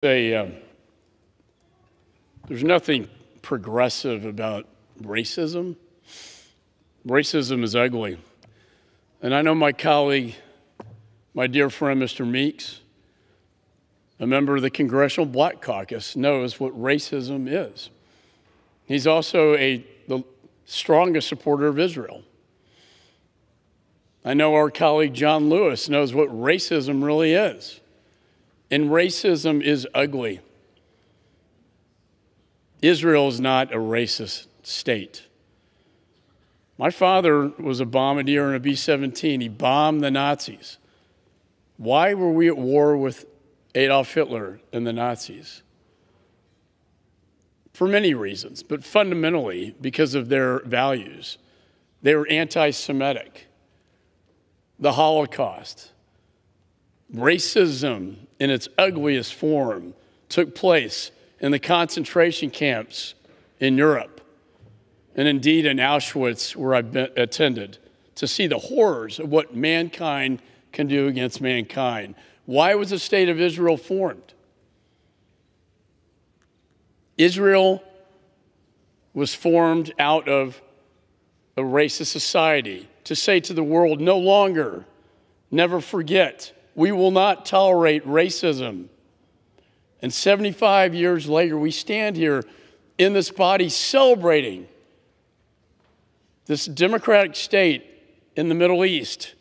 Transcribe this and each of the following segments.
There's nothing progressive about racism. Racism is ugly. And I know my colleague, my dear friend, Mr. Meeks, a member of the Congressional Black Caucus, knows what racism is. He's also the strongest supporter of Israel. I know our colleague John Lewis knows what racism really is. And racism is ugly. Israel is not a racist state. My father was a bombardier in a B-17. He bombed the Nazis. Why were we at war with Adolf Hitler and the Nazis? For many reasons, but fundamentally because of their values. They were anti-Semitic. The Holocaust. Racism in its ugliest form took place in the concentration camps in Europe, and indeed in Auschwitz, where I've attended, to see the horrors of what mankind can do against mankind. Why was the state of Israel formed? Israel was formed out of a racist society to say to the world, no longer, never forget, we will not tolerate racism. And 75 years later, we stand here in this body celebrating this democratic state in the Middle East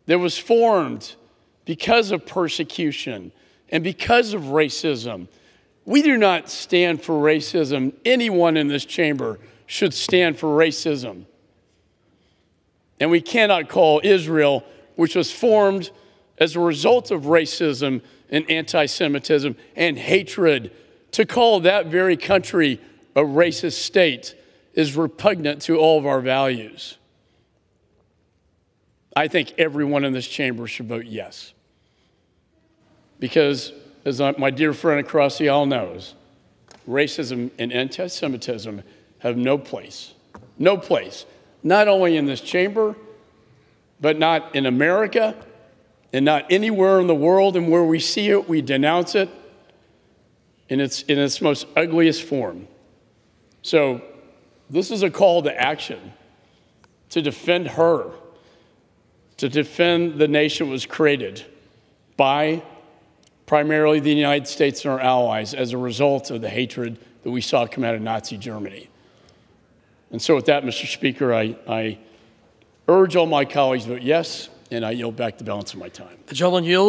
that was formed because of persecution and because of racism. We do not stand for racism. Anyone in this chamber should stand for racism. And we cannot call Israel, which was formed as a result of racism and anti-Semitism and hatred, to call that very country a racist state is repugnant to all of our values. I think everyone in this chamber should vote yes. Because, as my dear friend across the aisle knows, racism and anti-Semitism have no place. No place. Not only in this chamber, but not in America, and not anywhere in the world, and where we see it, we denounce it in its most ugliest form. So this is a call to action, to defend her, to defend the nation that was created by primarily the United States and our allies as a result of the hatred that we saw come out of Nazi Germany. And so with that, Mr. Speaker, I urge all my colleagues to vote yes, and I yield back the balance of my time. The gentleman yields.